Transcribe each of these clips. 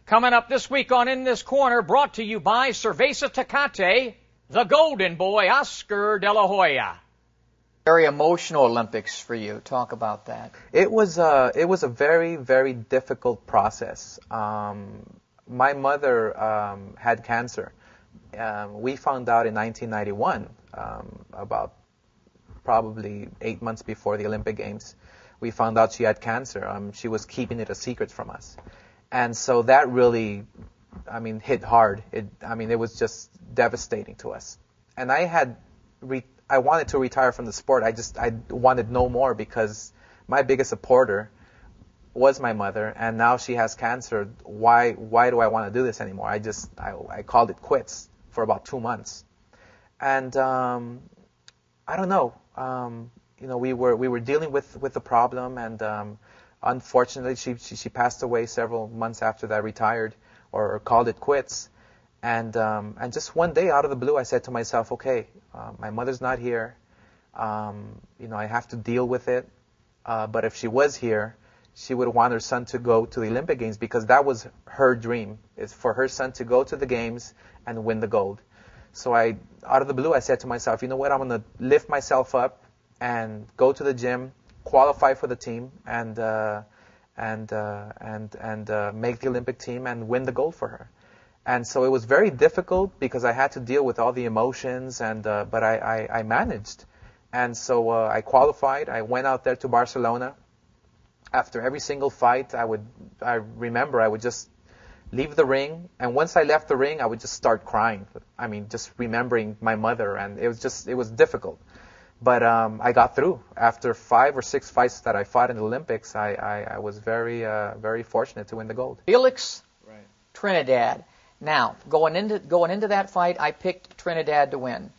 Coming up this week on In This Corner, brought to you by Cerveza Tecate, the golden boy, Oscar De La Hoya. Very emotional Olympics for you. Talk about that. It was a very, very difficult process. My mother had cancer. We found out in 1991, about probably 8 months before the Olympic Games. We found out she had cancer. She was keeping it a secret from us. And so that really, hit hard. It was just devastating to us. And I wanted to retire from the sport. I wanted no more because my biggest supporter was my mother, and now she has cancer. Why do I want to do this anymore? I called it quits for about 2 months. And I don't know. We were dealing with the problem, and unfortunately, she passed away several months after that. Retired or called it quits, and just one day out of the blue, I said to myself, okay, my mother's not here. I have to deal with it. But if she was here, she would want her son to go to the Olympic Games because that was her dream, is for her son to go to the Games and win the gold. So out of the blue, I said to myself, you know what, I'm going to lift myself up and go to the gym, qualify for the team, and make the Olympic team and win the gold for her. And so it was very difficult because I had to deal with all the emotions, but I managed. And so I qualified. I went out there to Barcelona. After every single fight, I remember I would just leave the ring, and once I left the ring, I would just start crying. Just remembering my mother, and it was difficult. But I got through. After 5 or 6 fights that I fought in the Olympics, I was very, very fortunate to win the gold. Felix Trinidad. Now, going into that fight, I picked Trinidad to win.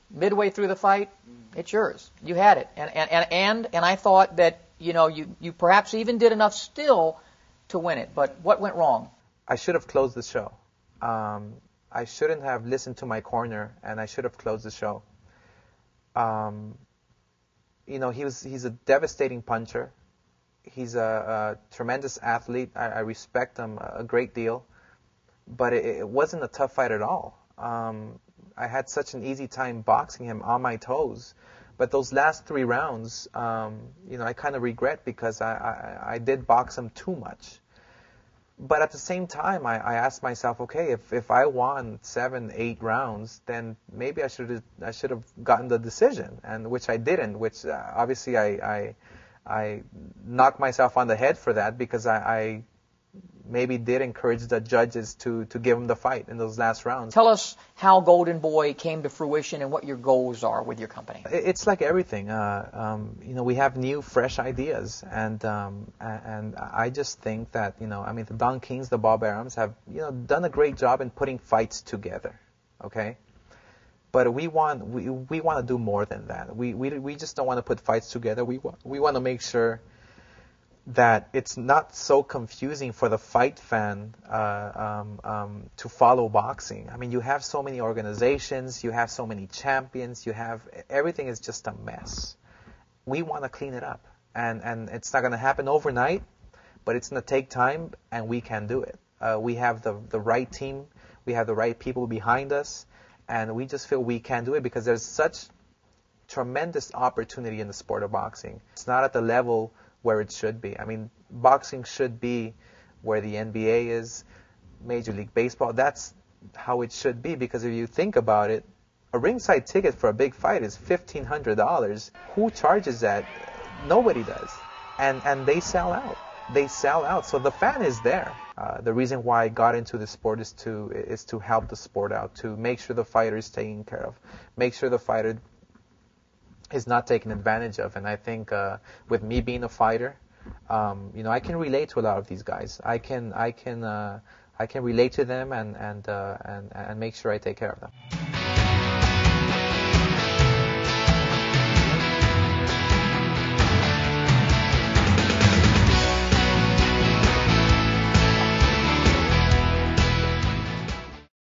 Midway through the fight, it's yours. You had it, and I thought that you perhaps even did enough still to win it. But what went wrong? I should have closed the show. I shouldn't have listened to my corner, and I should have closed the show. He's a devastating puncher. He's a tremendous athlete. I respect him a great deal. But it wasn't a tough fight at all. I had such an easy time boxing him on my toes. But those last 3 rounds, I kind of regret because I did box him too much. But at the same time, I asked myself, okay, if I won 7, 8 rounds, then maybe I should have gotten the decision, and which I didn't. Which obviously I knocked myself on the head for that because I maybe did encourage the judges to give him the fight in those last rounds. Tell us how Golden Boy came to fruition and what your goals are with your company. It's like everything. We have new, fresh ideas, and I just think that the Don Kings, the Bob Arams have done a great job in putting fights together. Okay, but we want to do more than that. We just don't want to put fights together. We want to make sure that it's not so confusing for the fight fan to follow boxing. You have so many organizations, you have so many champions, everything is just a mess. We want to clean it up, and it's not going to happen overnight, but it's going to take time, and we can do it. We have the right team, we have the right people behind us, and we just feel we can do it because there's such tremendous opportunity in the sport of boxing. It's not at the level where it should be. Boxing should be where the NBA is, Major League Baseball. That's how it should be, because if you think about it, a ringside ticket for a big fight is $1,500. Who charges that? Nobody does. And they sell out. They sell out. So the fan is there. The reason why I got into the sport is to help the sport out, to make sure the fighter is taken care of, make sure the fighter is not taken advantage of. And I think with me being a fighter, I can relate to a lot of these guys. I can relate to them and make sure I take care of them.